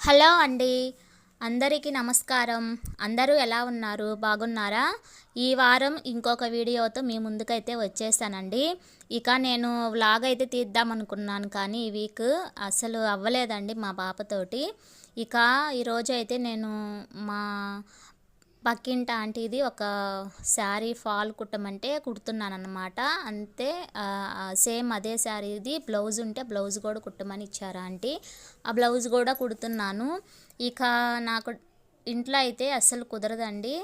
Hello అండి. అందరికీ నమస్కారం. అందరూ ఎలా ఉన్నారు? బాగున్నారా? ఈ వారం ఇంకొక వీడియోతో మీ ముందుకైతే వచ్చేసానండి. ఇక నేను వ్లాగ్ అయితే తీద్దామనుకున్నాను, కానీ ఈ వీక్ అసలు అవ్వలేదండి మా పాపతోటి. ఇక ఈరోజు అయితే నేను మా పక్కింటి ఆంటీది ఒక శారీ ఫాల్ కుట్టమంటే కుడుతున్నానన్నమాట. అంతే సేమ్ అదే శారీది బ్లౌజ్ ఉంటే బ్లౌజ్ కూడా కుట్టమని ఇచ్చారు ఆంటీ. ఆ బ్లౌజ్ కూడా కుడుతున్నాను. ఇక నాకు ఇంట్లో అయితే అస్సలు కుదరదండి.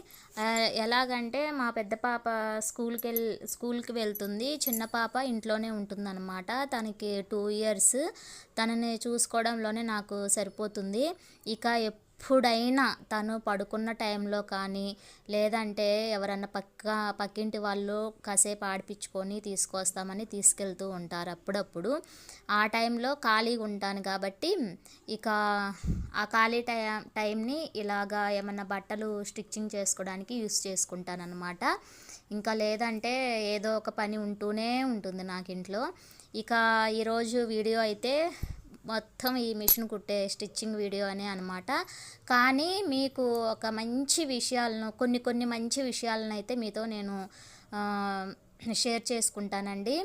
ఎలాగంటే మా పెద్ద పాప స్కూల్కి వెళ్తుంది, చిన్న పాప ఇంట్లోనే ఉంటుందన్నమాట. తనకి 2 years. తనని చూసుకోవడంలోనే నాకు సరిపోతుంది. ఇక ఎప్పుడైనా తను పడుకున్న టైంలో కానీ, లేదంటే ఎవరన్నా పక్కింటి వాళ్ళు కాసేపు ఆడిపించుకొని తీసుకొస్తామని తీసుకెళ్తూ ఉంటారు అప్పుడప్పుడు. ఆ టైంలో ఖాళీగా ఉంటాను కాబట్టి ఇక ఆ ఖాళీ టైంని ఇలాగా ఏమన్నా బట్టలు స్టిచ్చింగ్ చేసుకోవడానికి యూస్ చేసుకుంటాను అనమాట. ఇంకా లేదంటే ఏదో ఒక పని ఉంటూనే ఉంటుంది నాకు ఇంట్లో. ఇక ఈరోజు వీడియో అయితే మొత్తం ఈ మిషన్ కుట్టే స్టిచ్చింగ్ వీడియో అనే అనమాట. కానీ మీకు ఒక మంచి విషయాలను కొన్ని మంచి విషయాలను అయితే మీతో నేను షేర్ చేసుకుంటానండి.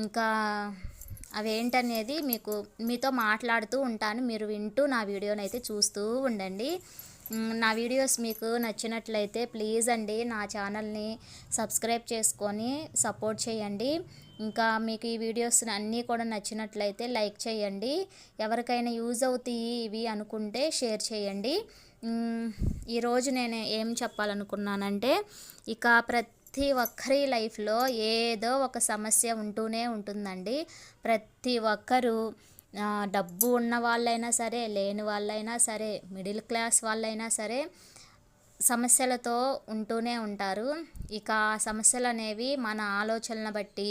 ఇంకా అవేంటనేది మీతో మాట్లాడుతూ ఉంటాను. మీరు వింటూ నా వీడియోని అయితే చూస్తూ ఉండండి. నా వీడియోస్ మీకు నచ్చినట్లయితే ప్లీజ్ అండి నా ఛానల్ని సబ్స్క్రైబ్ చేసుకొని సపోర్ట్ చేయండి. ఇంకా మీకు ఈ వీడియోస్ అన్నీ కూడా నచ్చినట్లయితే లైక్ చేయండి. ఎవరికైనా యూజ్ అవుతాయి ఇవి అనుకుంటే షేర్ చేయండి. ఈరోజు నేను ఏం చెప్పాలనుకున్నానంటే, ఇక ప్రతి ఒక్కరి లైఫ్లో ఏదో ఒక సమస్య ఉంటూనే ఉంటుందండి. ప్రతి ఒక్కరూ డబ్బు ఉన్న వాళ్ళైనా సరే, లేని వాళ్ళైనా సరే, మిడిల్ క్లాస్ వాళ్ళైనా సరే సమస్యలతో ఉంటూనే ఉంటారు. ఇక ఆ సమస్యలు అనేవి మన ఆలోచనలను బట్టి,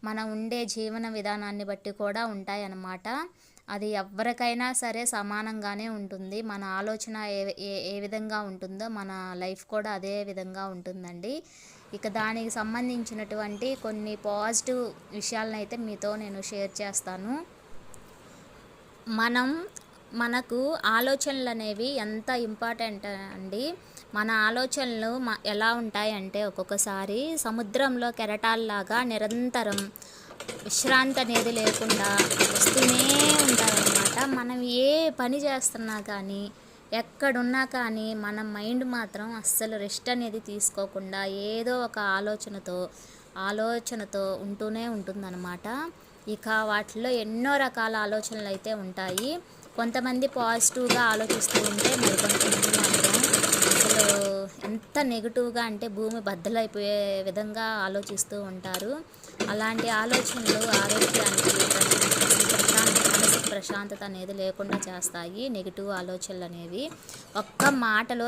మన ఉండే జీవన విధానాన్ని బట్టి కూడా ఉంటాయన్నమాట. అది ఎవరికైనా సరే సమానంగానే ఉంటుంది. మన ఆలోచన ఏ విధంగా ఉంటుందో మన లైఫ్ కూడా అదే విధంగా ఉంటుందండి. ఇక దానికి సంబంధించినటువంటి కొన్ని పాజిటివ్ విషయాలను అయితే మీతో నేను షేర్ చేస్తాను. మనకు ఆలోచనలు అనేవి ఎంత ఇంపార్టెంట్ అండి. మన ఆలోచనలు ఎలా ఉంటాయంటే, ఒక్కొక్కసారి సముద్రంలో కెరటాల్లాగా నిరంతరం విశ్రాంతి అనేది లేకుండా వస్తూనే ఉంటారనమాట. మనం ఏ పని చేస్తున్నా కానీ, ఎక్కడున్నా కానీ మన మైండ్ మాత్రం అస్సలు రెస్ట్ అనేది తీసుకోకుండా ఏదో ఒక ఆలోచనతో ఉంటూనే ఉంటుందన్నమాట. ఇక వాటిలో ఎన్నో రకాల ఆలోచనలు అయితే ఉంటాయి. కొంతమంది పాజిటివ్గా ఆలోచిస్తూ ఉంటే, మరికొంతమంది మాత్రం అసలు ఎంత నెగిటివ్గా అంటే భూమి బద్దలైపోయే విధంగా ఆలోచిస్తూ ఉంటారు. అలాంటి ఆలోచనలు ఆరోగ్యానికి మనసు ప్రశాంతత అనేది లేకుండా చేస్తాయి. నెగిటివ్ ఆలోచనలు అనేవి ఒక్క మాటలో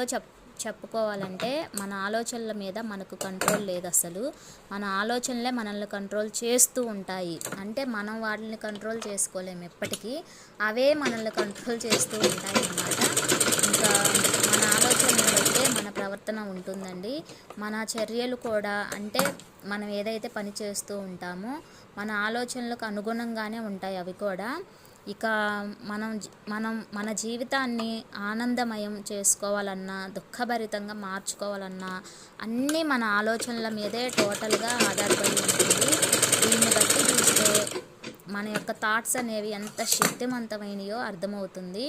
చెప్పుకోవాలంటే, మన ఆలోచనల మీద మనకు కంట్రోల్ లేదు అసలు. మన ఆలోచనలే మనల్ని కంట్రోల్ చేస్తూ ఉంటాయి. అంటే మనం వాటిని కంట్రోల్ చేసుకోలేము ఎప్పటికీ, అవే మనల్ని కంట్రోల్ చేస్తూ ఉంటాయి అన్నమాట. ఇంకా మన ఆలోచనలు బట్టే మన ప్రవర్తన ఉంటుందండి. మన చర్యలు కూడా, అంటే మనం ఏదైతే పని చేస్తూ ఉంటామో మన ఆలోచనలకు అనుగుణంగానే ఉంటాయి అవి కూడా. ఇక మన జీవితాన్ని ఆనందమయం చేసుకోవాలన్నా, దుఃఖభరితంగా మార్చుకోవాలన్నా అన్నీ మన ఆలోచనల మీదే టోటల్గా ఆధారపడి ఉంటుంది. దీన్ని బట్టి చూస్తే మన యొక్క థాట్స్ అనేవి ఎంత శక్తివంతమైనయో అర్థమవుతుంది.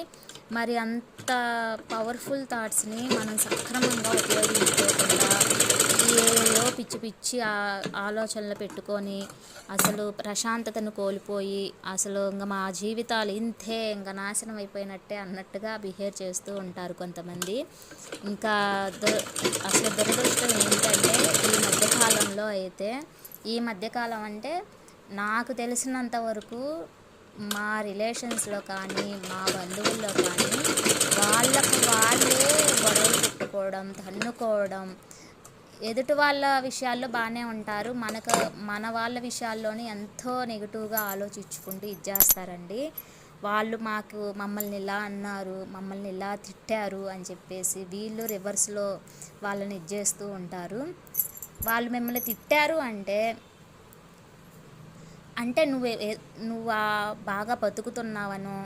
మరి అంత పవర్ఫుల్ థాట్స్ని మనం సక్రమంగా ఉపయోగించుకోకుండా ఏదో పిచ్చి ఆలోచనలు పెట్టుకొని అసలు ప్రశాంతతను కోల్పోయి, అసలు ఇంకా మా జీవితాలు ఇంతే, ఇంకా నాశనం అయిపోయినట్టే అన్నట్టుగా బిహేవ్ చేస్తూ ఉంటారు కొంతమంది. ఇంకా అసలు దురదృష్టం ఏంటంటే, ఈ మధ్యకాలం అంటే నాకు తెలిసినంత వరకు మా రిలేషన్స్లో కానీ, మా బంధువుల్లో కానీ వాళ్ళకు వాళ్ళే గొడవలు పెట్టుకోవడం, తన్నుకోవడం. ఎదుటి వాళ్ళ విషయాల్లో బాగానే ఉంటారు, మన వాళ్ళ విషయాల్లోనే ఎంతో నెగిటివ్గా ఆలోచించుకుంటూ ఇచ్చేస్తారండి. వాళ్ళు మమ్మల్ని ఇలా అన్నారు, మమ్మల్ని ఇలా తిట్టారు అని చెప్పేసి వీళ్ళు రివర్స్లో వాళ్ళని ఇచ్చేస్తూ ఉంటారు. వాళ్ళు మిమ్మల్ని తిట్టారు అంటే నువ్వు బాగా బతుకుతున్నావనో,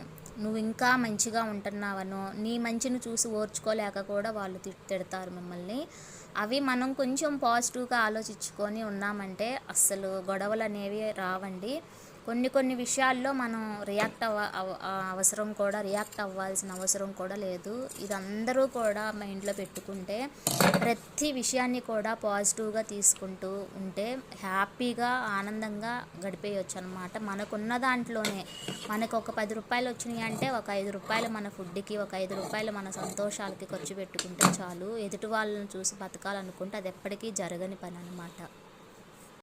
నువ్వు ఇంకా మంచిగా ఉంటున్నావనో, నీ మంచిని చూసి ఓర్చుకోలేక కూడా వాళ్ళు తిడతారు మిమ్మల్ని. అవి మనం కొంచెం పాజిటివ్గా ఆలోచించుకొని ఉన్నామంటే అస్సలు గొడవలు అనేవి రావండి. కొన్ని విషయాల్లో మనం రియాక్ట్ అవ్వాల్సిన అవసరం కూడా లేదు. ఇది అందరూ కూడా మైండ్లో పెట్టుకుంటే ప్రతి విషయాన్ని కూడా పాజిటివ్గా తీసుకుంటూ ఉంటే హ్యాపీగా ఆనందంగా గడిపేయచ్చు అనమాట. మనకున్న దాంట్లోనే మనకు ఒక 10 రూపాయలు వచ్చినాయి అంటే ఒక 5 రూపాయలు మన ఫుడ్కి, ఒక 5 రూపాయలు మన సంతోషాలకి ఖర్చు పెట్టుకుంటే చాలు. ఎదుటి వాళ్ళని చూసి బతకాలనుకుంటే అది ఎప్పటికీ జరగని పని అనమాట.